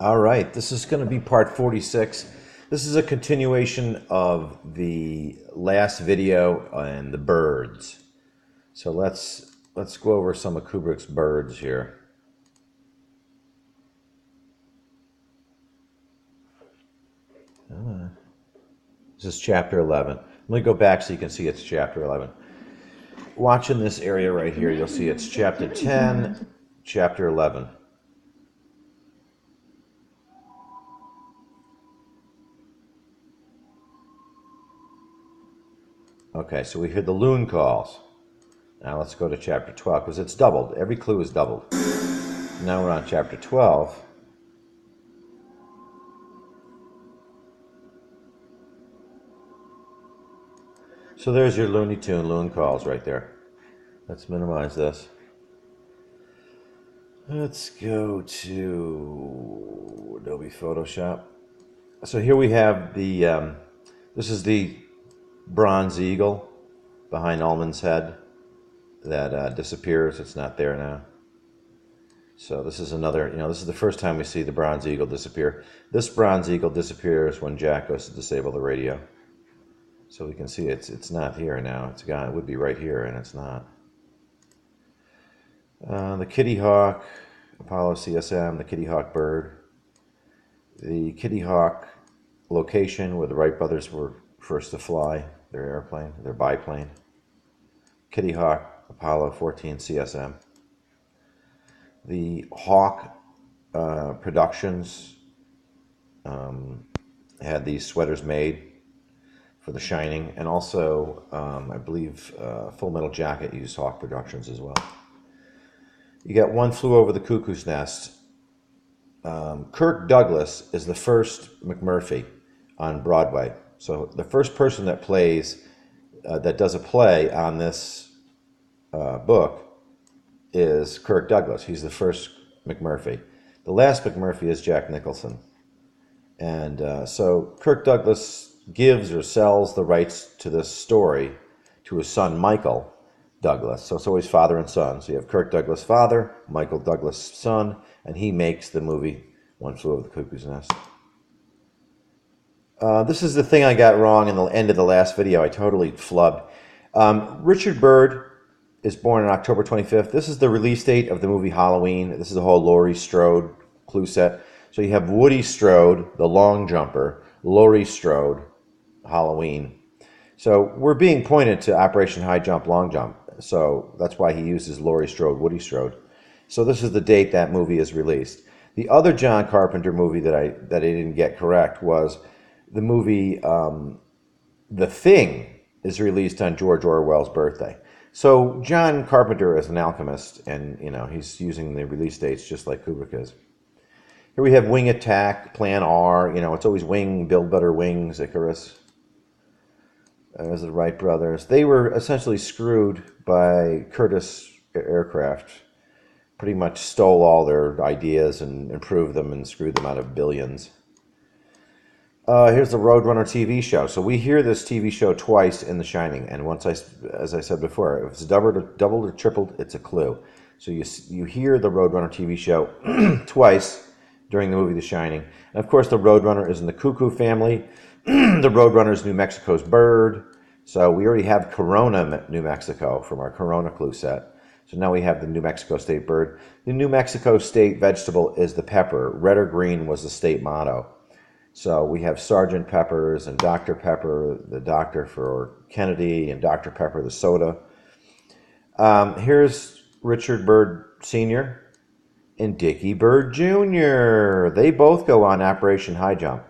All right, this is going to be part 46. This is a continuation of the last video on the Byrds. So let's go over some of Kubrick's Byrds here. This is chapter 11. Let me go back so you can see it's chapter 11. Watching this area right here, you'll see it's chapter 10, chapter 11. Okay, so we hear the loon calls. Now let's go to chapter 12, because it's doubled. Every clue is doubled. Now we're on chapter 12. So there's your Looney Tune loon calls right there. Let's minimize this. Let's go to Adobe Photoshop. So here we have the, this is the bronze eagle behind Ullman's head that disappears. It's not there now. So this is another, this is the first time we see the bronze eagle disappear. This bronze eagle disappears when Jack goes to disable the radio. So we can see it's not here now. It's gone. It would be right here, and it's not. The Kitty Hawk, Apollo CSM, the Kitty Hawk Byrd. The Kitty Hawk location where the Wright brothers were first to fly their airplane, their biplane. Kitty Hawk, Apollo 14 CSM. The Hawk Productions had these sweaters made for The Shining, and also I believe Full Metal Jacket used Hawk Productions as well. You got One Flew Over the Cuckoo's Nest. Kirk Douglas is the first McMurphy on Broadway. So the first person that plays, that does a play on this book is Kirk Douglas. He's the first McMurphy. The last McMurphy is Jack Nicholson. And so Kirk Douglas gives or sells the rights to this story to his son, Michael Douglas. So it's always father and son. So you have Kirk Douglas father, Michael Douglas son, and he makes the movie One Flew Over the Cuckoo's Nest. This is the thing I got wrong in the end of the last video. I totally flubbed. Richard Byrd is born on October 25th. This is the release date of the movie Halloween. This is the whole Laurie Strode clue set. So you have Woody Strode, the long jumper, Laurie Strode, Halloween. So we're being pointed to Operation High Jump, Long Jump. So that's why he uses Laurie Strode, Woody Strode. So this is the date that movie is released. The other John Carpenter movie that I didn't get correct was the movie The Thing is released on George Orwell's birthday. So John Carpenter is an alchemist, and he's using the release dates just like Kubrick is. Here we have Wing Attack, Plan R. It's always Wing, Build Better Wings, Icarus. There's the Wright brothers. They were essentially screwed by Curtiss Aircraft. Pretty much stole all their ideas and improved them and screwed them out of billions. Here's the Roadrunner TV show. So we hear this TV show twice in The Shining, and once as I said before, if it's doubled or tripled, it's a clue. So you hear the Roadrunner TV show twice during the movie The Shining. And of course, the Roadrunner is in the Cuckoo family. The Roadrunner is New Mexico's Byrd. So we already have Corona, New Mexico, from our Corona clue set. So now we have the New Mexico State Byrd. The New Mexico State vegetable is the pepper. Red or green was the state motto. So we have Sergeant Pepper's and Dr. Pepper, the doctor for Kennedy, and Dr. Pepper, the soda. Here's Richard Byrd Sr. and Dickie Byrd Jr. They both go on Operation High Jump.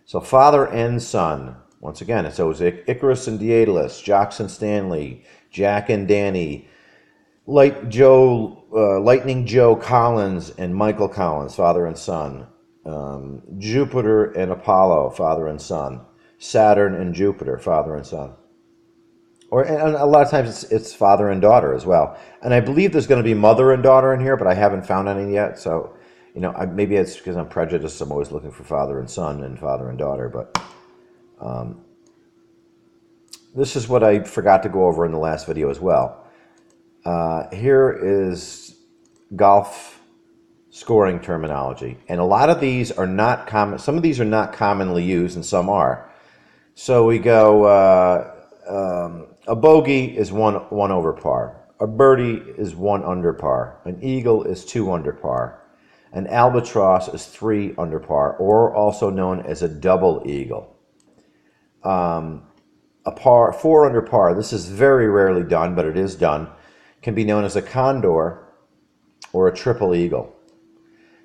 So father and son. Once again, it's always Icarus and Daedalus, Jocks and Stanley, Jack and Danny, Lightning Joe Collins and Michael Collins, father and son. Jupiter and Apollo, father and son. Saturn and Jupiter, father and son. And a lot of times it's father and daughter as well. And I believe there's going to be mother and daughter in here, but I haven't found any yet. So, maybe it's because I'm prejudiced. I'm always looking for father and son and father and daughter. But this is what I forgot to go over in the last video as well. Here is golf scoring terminology. And a lot of these are not common. Some of these are not commonly used, and some are. So we go, a bogey is one over par. A birdie is 1 under par. An eagle is 2 under par. An albatross is 3 under par, or also known as a double eagle. A par, 4 under par, this is very rarely done, but it is done, can be known as a condor or a triple eagle.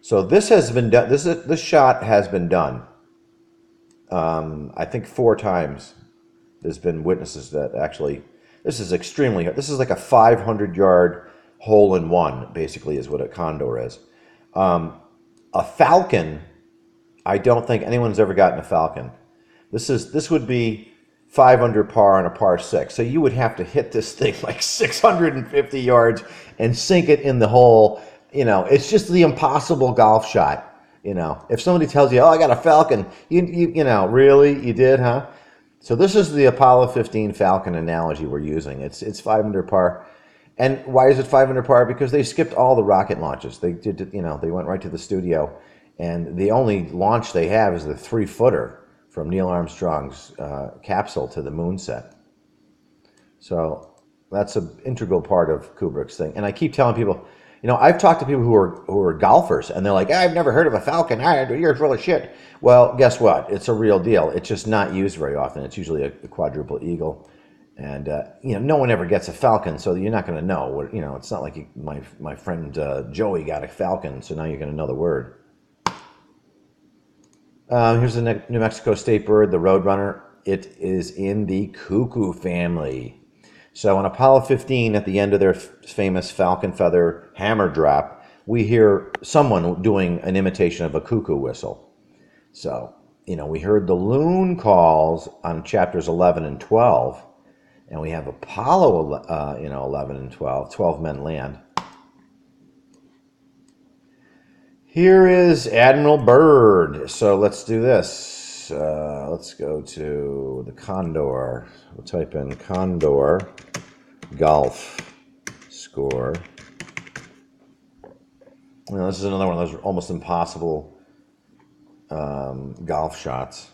So this has been done. This shot has been done. I think 4 times. There's been witnesses that actually. This is extremely. This is like a 500-yard hole in one. Basically, is what a condor is. A falcon. I don't think anyone's ever gotten a falcon. This would be 5 under par on a par 6. So you would have to hit this thing like 650 yards and sink it in the hole. You know, it's just the impossible golf shot. You know, if somebody tells you, "Oh, I got a falcon," you know, really, you did, huh? So this is the Apollo 15 Falcon analogy we're using. It's 5 under par, and why is it 5 under par? Because they skipped all the rocket launches. They did, you know, they went right to the studio, and the only launch they have is the 3-footer from Neil Armstrong's capsule to the moon set. So that's an integral part of Kubrick's thing. And I keep telling people, you know, I've talked to people who are golfers, and they're like, "I've never heard of a falcon. You're full of shit." Well, guess what? It's a real deal. It's just not used very often. It's usually a quadruple eagle, and you know, no one ever gets a falcon, so you're not going to know. What, you know, it's not like my friend Joey got a falcon, so now you're going to know the word. Here's the New Mexico state bird, the roadrunner. It is in the cuckoo family. So on Apollo 15, at the end of their famous falcon feather hammer drop, we hear someone doing an imitation of a cuckoo whistle. So, you know, we heard the loon calls on chapters 11 and 12, and we have Apollo, 11 and 12, 12 men land. Here is Admiral Byrd. So let's do this. Let's go to the Condor. We'll type in Condor golf score. You know, this is another one of those almost impossible golf shots.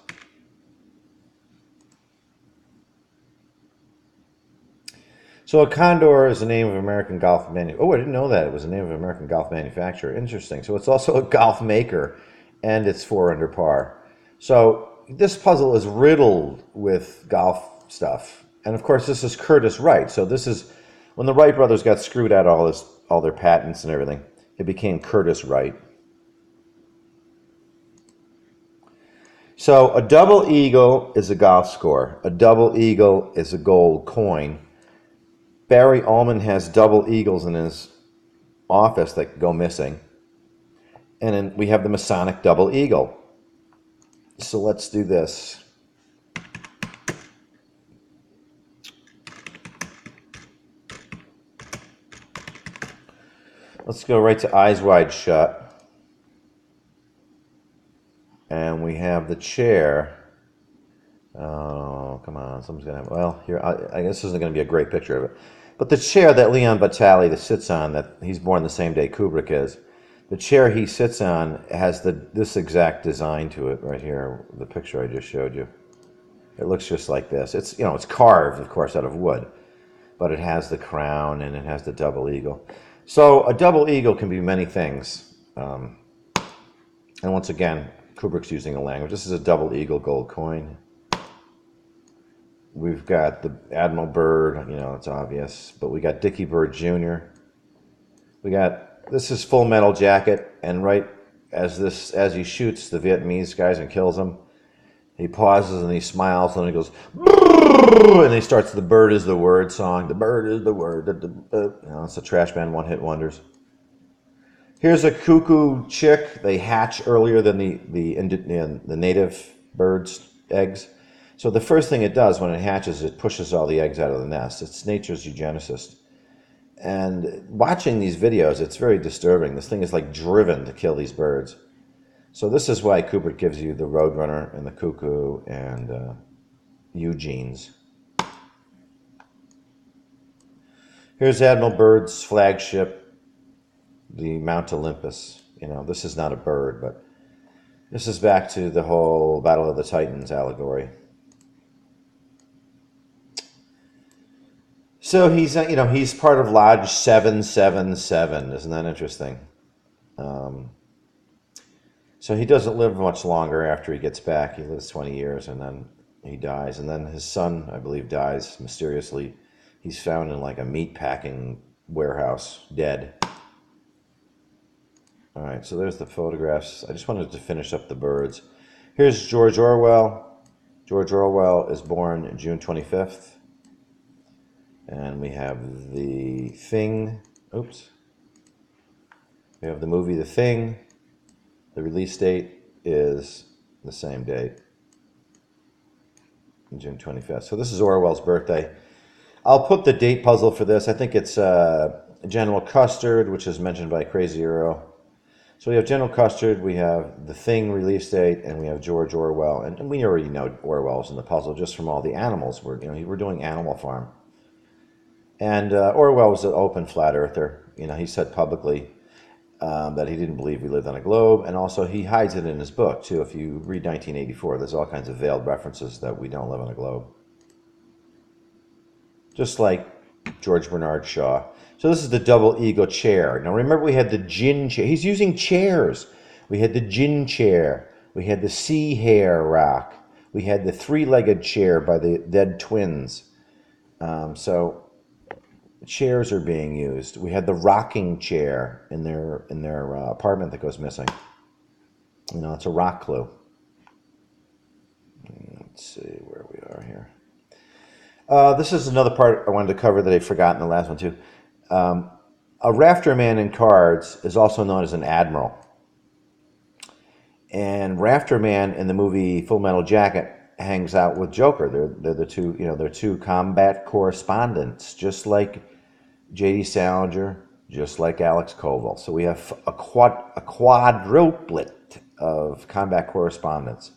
So a Condor is the name of American golf manufacturer. Oh, I didn't know that. It was the name of an American golf manufacturer. Interesting. So it's also a golf maker, and it's 4 under par. So this puzzle is riddled with golf stuff. And of course, this is Curtis Wright. So this is when the Wright brothers got screwed out of all their patents and everything. It became Curtis Wright. So a double eagle is a golf score. A double eagle is a gold coin. Barry Ullman has double eagles in his office that go missing. And then we have the Masonic double eagle. So let's do this. Let's go right to Eyes Wide Shut. And we have the chair. Oh, come on. Someone's going to have... Well, here, I guess this isn't going to be a great picture of it. But the chair that Leon Vitali that sits on, that he's born the same day Kubrick is, the chair he sits on has this exact design to it right here, the picture I just showed you. It looks just like this. It's, you know, it's carved, of course, out of wood. But it has the crown and it has the double eagle. So a double eagle can be many things. And once again, Kubrick's using a language. This is a double eagle gold coin. We've got the Admiral Byrd, you know, it's obvious. But we got Dickie Byrd Jr. This is Full Metal Jacket. And right as he shoots the Vietnamese guys and kills them, he pauses and he smiles and he goes, and he starts the Bird is the Word song. The bird is the word. You know, it's a trash band one-hit wonders. Here's a cuckoo chick. They hatch earlier than the native bird's eggs. So the first thing it does when it hatches, it pushes all the eggs out of the nest. It's nature's eugenicist. And watching these videos, it's very disturbing. This thing is like driven to kill these birds. So this is why Kubrick gives you the Roadrunner and the Cuckoo and Eugene's. Here's Admiral Byrd's flagship, the Mount Olympus, You know, this is not a bird, but this is back to the whole Battle of the Titans allegory. So he's, you know, he's part of Lodge 777. Isn't that interesting? So he doesn't live much longer after he gets back. He lives 20 years and then he dies. And then his son, I believe, dies mysteriously. He's found in like a meat packing warehouse, dead. All right, so there's the photographs. I just wanted to finish up the birds. Here's George Orwell. George Orwell is born June 25th. And we have The Thing. Oops. We have the movie The Thing. The release date is the same date, June 25th. So this is Orwell's birthday. I'll put the date puzzle for this. I think it's General Custard, which is mentioned by Crazy Euro. So we have General Custard, we have The Thing release date, and we have George Orwell. And we already know Orwell's in the puzzle just from all the animals. We're doing Animal Farm. And Orwell was an open flat earther. You know, he said publicly that he didn't believe we lived on a globe, and also he hides it in his book too. If you read 1984, there's all kinds of veiled references that we don't live on a globe. Just like George Bernard Shaw. So this is the double ego chair. Now remember, we had the gin chair. He's using chairs. We had the gin chair. We had the sea hare rock. We had the three-legged chair by the dead twins. So chairs are being used. We had the rocking chair in their apartment that goes missing. You know, it's a rock clue. Let's see where we are here. This is another part I wanted to cover that I forgot in the last one too. A rafter man in cards is also known as an admiral. And rafter man in the movie Full Metal Jacket hangs out with Joker. They're the two, you know, they're two combat correspondents, just like J.D. Salinger, just like Alex Koval. So we have a quadruplet of combat correspondents.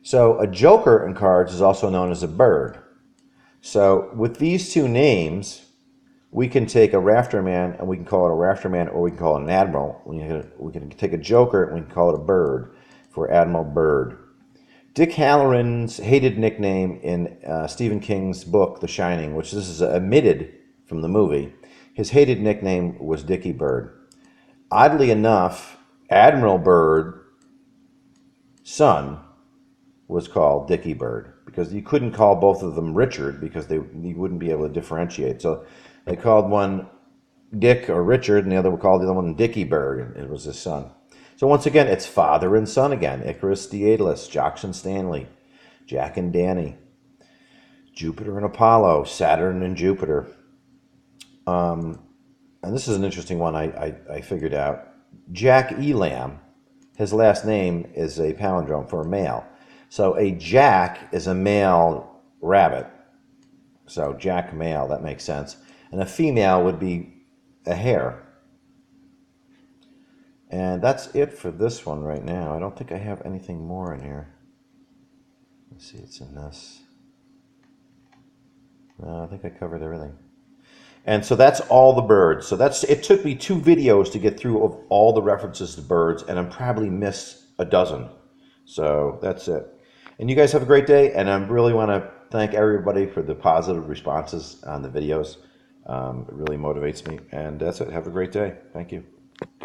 So a Joker in cards is also known as a Byrd. So with these two names, we can take a rafter man and we can call it a rafter man, or we can call it an admiral. We can take a Joker and we can call it a Byrd for Admiral Byrd. Dick Halloran's hated nickname in Stephen King's book, The Shining, which this is omitted from the movie, his hated nickname was Dickie Byrd. Oddly enough, Admiral Byrd's son was called Dickie Byrd, because you couldn't call both of them Richard because you wouldn't be able to differentiate. So they called one Dick or Richard, and the other called the other one Dickie Byrd, and it was his son. So once again, it's father and son again. Icarus Daedalus, Jocks and Stanley, Jack and Danny, Jupiter and Apollo, Saturn and Jupiter. And this is an interesting one I figured out. Jack Elam, his last name is a palindrome for a male. So a Jack is a male rabbit. So Jack male, that makes sense. And a female would be a hare. And that's it for this one right now. I don't think I have anything more in here. Let's see, it's in this. No, I think I covered everything. And so that's all the birds. So it took me 2 videos to get through of all the references to birds, and I probably missed a dozen. So that's it. And you guys have a great day, and I really want to thank everybody for the positive responses on the videos. It really motivates me, and that's it. Have a great day. Thank you.